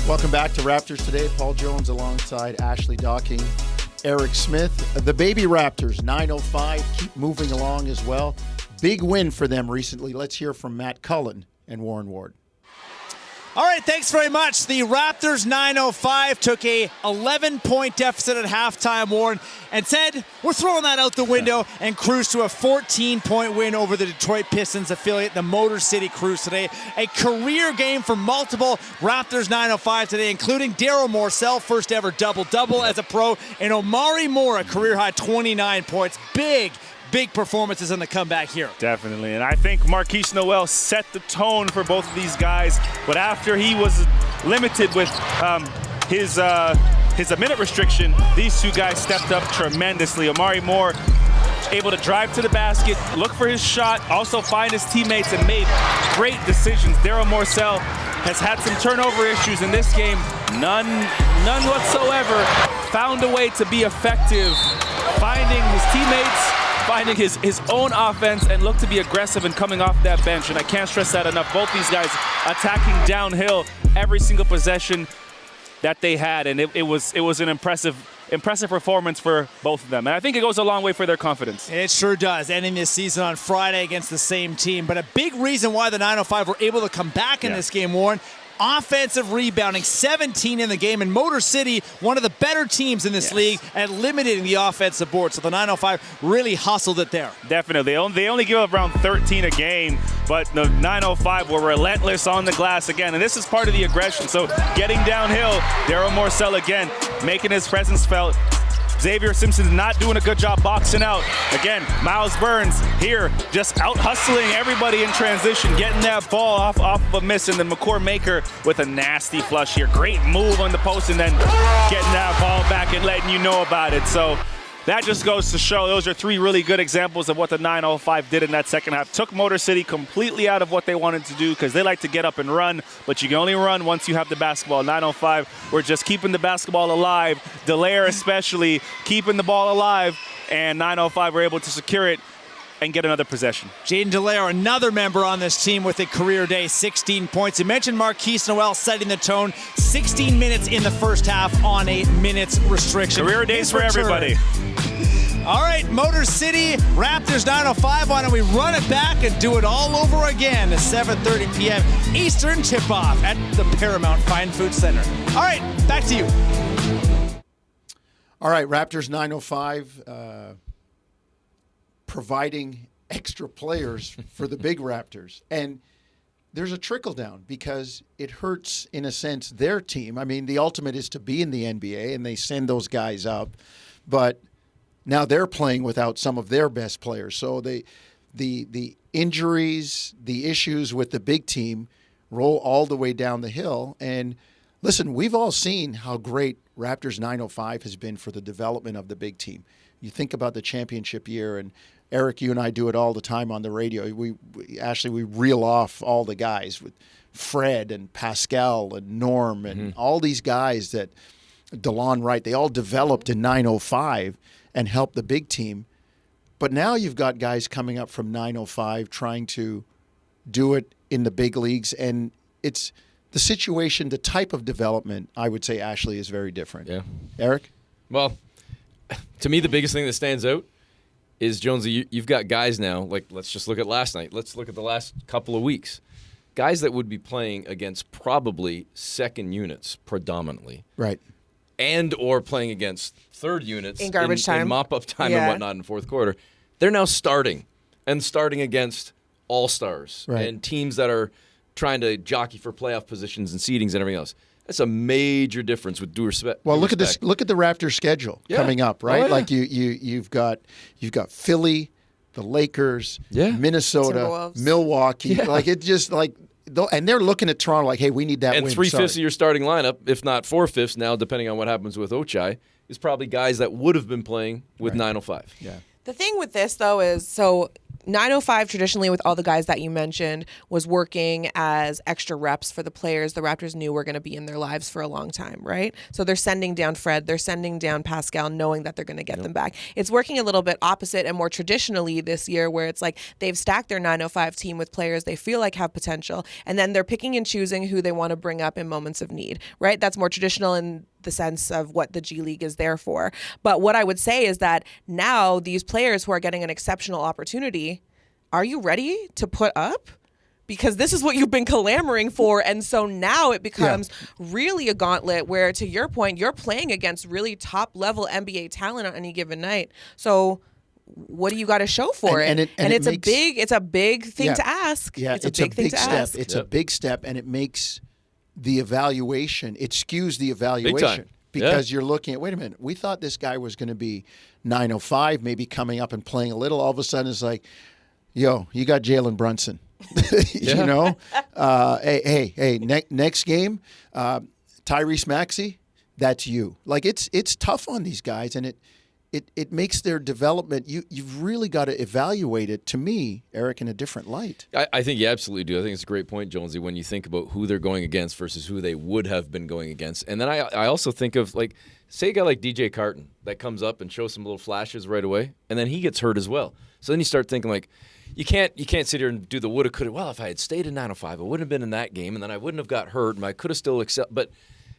Welcome back to Raptors Today. Paul Jones alongside Ashley Docking, Eric Smith. The baby Raptors, 905, keep moving along as well. Big win for them recently. Let's hear from Matt Cullen and Warren Ward. All right, thanks very much. The Raptors 905 took a 11-point deficit at halftime, Warren, and said, we're throwing that out the window and cruised to a 14-point win over the Detroit Pistons affiliate, the Motor City Cruise today. A career game for multiple Raptors 905 today, including Daryl Morcell, first ever double-double as a pro, and Omari Moore, a career-high 29 points. Big performances in the comeback here. Definitely, and I think Marquise Noel set the tone for both of these guys, but after he was limited with his minute restriction, these two guys stepped up tremendously. Omari Moore able to drive to the basket, look for his shot, also find his teammates, and made great decisions. Daryl Morcell has had some turnover issues in this game, none whatsoever. Found a way to be effective, finding his teammates, finding his own offense, and look to be aggressive and coming off that bench. And I can't stress that enough. Both these guys attacking downhill every single possession that they had, and it was an impressive performance for both of them. And I think it goes a long way for their confidence. It sure does, ending this season on Friday against the same team. But a big reason why the 905 were able to come back in this game, Warren, offensive rebounding, 17 in the game, and Motor City, one of the better teams in this league at limiting the offensive board. So the 905 really hustled it there. Definitely. They only give up around 13 a game, but the 905 were relentless on the glass again, and this is part of the aggression. So getting downhill, Daryl Morcell again, making his presence felt. Xavier Simpson's not doing a good job boxing out. Again, Miles Burns here just out-hustling everybody in transition, getting that ball off of a miss, and then McCord Maker with a nasty flush here. Great move on the post, and then getting that ball back and letting you know about it. So that just goes to show those are three really good examples of what the 905 did in that second half. Took Motor City completely out of what they wanted to do because they like to get up and run, but you can only run once you have the basketball. 905 were just keeping the basketball alive. Dallaire especially keeping the ball alive, and 905 were able to secure it and get another possession. Jaden Dallaire, another member on this team with a career day, 16 points. You mentioned Marquise Noel setting the tone, 16 minutes in the first half on a minutes restriction. Career days for everybody. All right, Motor City, Raptors 905. Why don't we run it back and do it all over again at 7:30 p.m. Eastern tip-off at the Paramount Fine Food Center. All right, back to you. All right, Raptors 905 providing extra players for the big Raptors. And there's a trickle-down because it hurts, in a sense, their team. I mean, the ultimate is to be in the NBA, and they send those guys up. But now they're playing without some of their best players. So the injuries, the issues with the big team roll all the way down the hill. And listen, we've all seen how great Raptors 905 has been for the development of the big team. You think about the championship year, and Eric, you and I do it all the time on the radio. We reel off all the guys with Fred and Pascal and Norm and all these guys that DeLon Wright, they all developed in 905 and helped the big team. But now you've got guys coming up from 905 trying to do it in the big leagues, and it's the situation, the type of development, I would say, Ashley, is very different. Yeah. Eric? Well, to me, the biggest thing that stands out is, Jonesy, you've got guys now, like, let's just look at last night. Let's look at the last couple of weeks. Guys that would be playing against probably second units predominantly. Right. And or playing against third units in garbage time, in mop-up time and whatnot in the fourth quarter. They're now starting against all-stars and teams that are trying to jockey for playoff positions and seedings and everything else. That's a major difference with due respect. Well, look at this. Look at the Raptors' schedule coming up, right? Oh, yeah. Like you've got Philly, the Lakers, Minnesota, Milwaukee. Like it just like, and they're looking at Toronto like, hey, we need that and win. And 3/5 of your starting lineup, if not 4/5 now, depending on what happens with Ochai, is probably guys that would have been playing with 905. Yeah. The thing with this, though, is so 905 traditionally, with all the guys that you mentioned, was working as extra reps for the players the Raptors knew were going to be in their lives for a long time, right? So they're sending down Fred, they're sending down Pascal, knowing that they're going to get them back. It's working a little bit opposite and more traditionally this year, where it's like they've stacked their 905 team with players they feel like have potential, and then they're picking and choosing who they want to bring up in moments of need, right? That's more traditional in the sense of what the G League is there for. But what I would say is that now these players who are getting an exceptional opportunity, are you ready to put up? Because this is what you've been clamoring for. And so now it becomes really a gauntlet where, to your point, you're playing against really top level NBA talent on any given night. So what do you got to show for it? And it's a big thing to ask. Yeah, it's a big step. It's a big step, and it makes the evaluation, it skews the evaluation. Because you're looking at, wait a minute, we thought this guy was going to be 905, maybe coming up and playing a little. All of a sudden it's like, yo, you got Jalen Brunson. You know? Next game, Tyrese Maxey, that's you. Like, it's tough on these guys, and it makes their development, you've really got to evaluate it, to me, Eric, in a different light. I think you absolutely do. I think it's a great point, Jonesy, when you think about who they're going against versus who they would have been going against. And then I also think of, like, say a guy like DJ Carton that comes up and shows some little flashes right away, and then he gets hurt as well. So then you start thinking, like, you can't sit here and do the woulda, coulda. Well, if I had stayed in 905, I wouldn't have been in that game, and then I wouldn't have got hurt, and I could have still excelled. But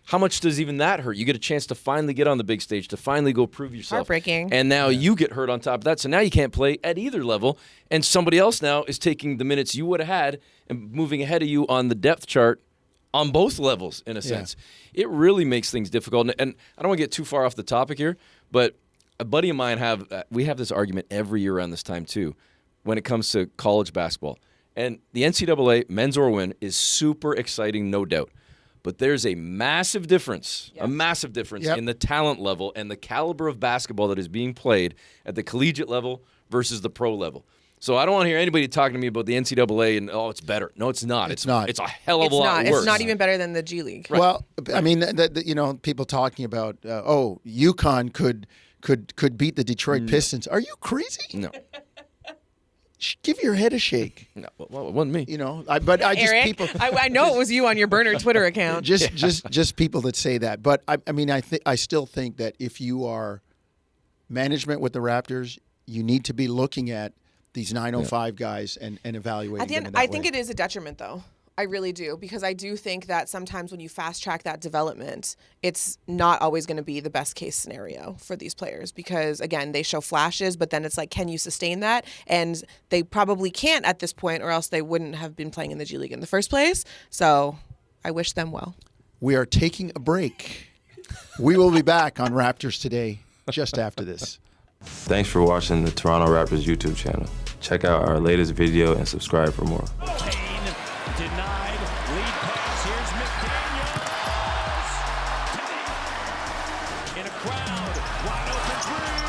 how much does even that hurt? You get a chance to finally get on the big stage, to finally go prove yourself. Heartbreaking. And now you get hurt on top of that. So now you can't play at either level. And somebody else now is taking the minutes you would have had and moving ahead of you on the depth chart on both levels, in a sense. It really makes things difficult. And I don't want to get too far off the topic here, but a buddy of mine we have this argument every year around this time too when it comes to college basketball. And the NCAA, men's or women, is super exciting, no doubt. But there's a massive difference, in the talent level and the caliber of basketball that is being played at the collegiate level versus the pro level. So I don't want to hear anybody talking to me about the NCAA and, it's better. No, it's not. It's not. It's a hell of a lot worse. It's not even better than the G League. Right. Well, I mean, people talking about, UConn could beat the Detroit Pistons. Are you crazy? No. Give your head a shake. No, well, it wasn't me. Eric, I know it was you on your burner Twitter account. Just people that say that. But I still think that if you are management with the Raptors, you need to be looking at these 905 guys and evaluating at the end, them in that I think way. it is a detriment, though. I really do, because I do think that sometimes when you fast track that development, it's not always going to be the best case scenario for these players, because again, they show flashes, but then it's like, can you sustain that? And they probably can't at this point, or else they wouldn't have been playing in the G League in the first place. So I wish them well. We are taking a break. We will be back on Raptors Today just after this. Thanks for watching the Toronto Raptors YouTube channel. Check out our latest video and subscribe for more. Denied. Lead pass. Here's McDaniels. In a crowd. Wide open three.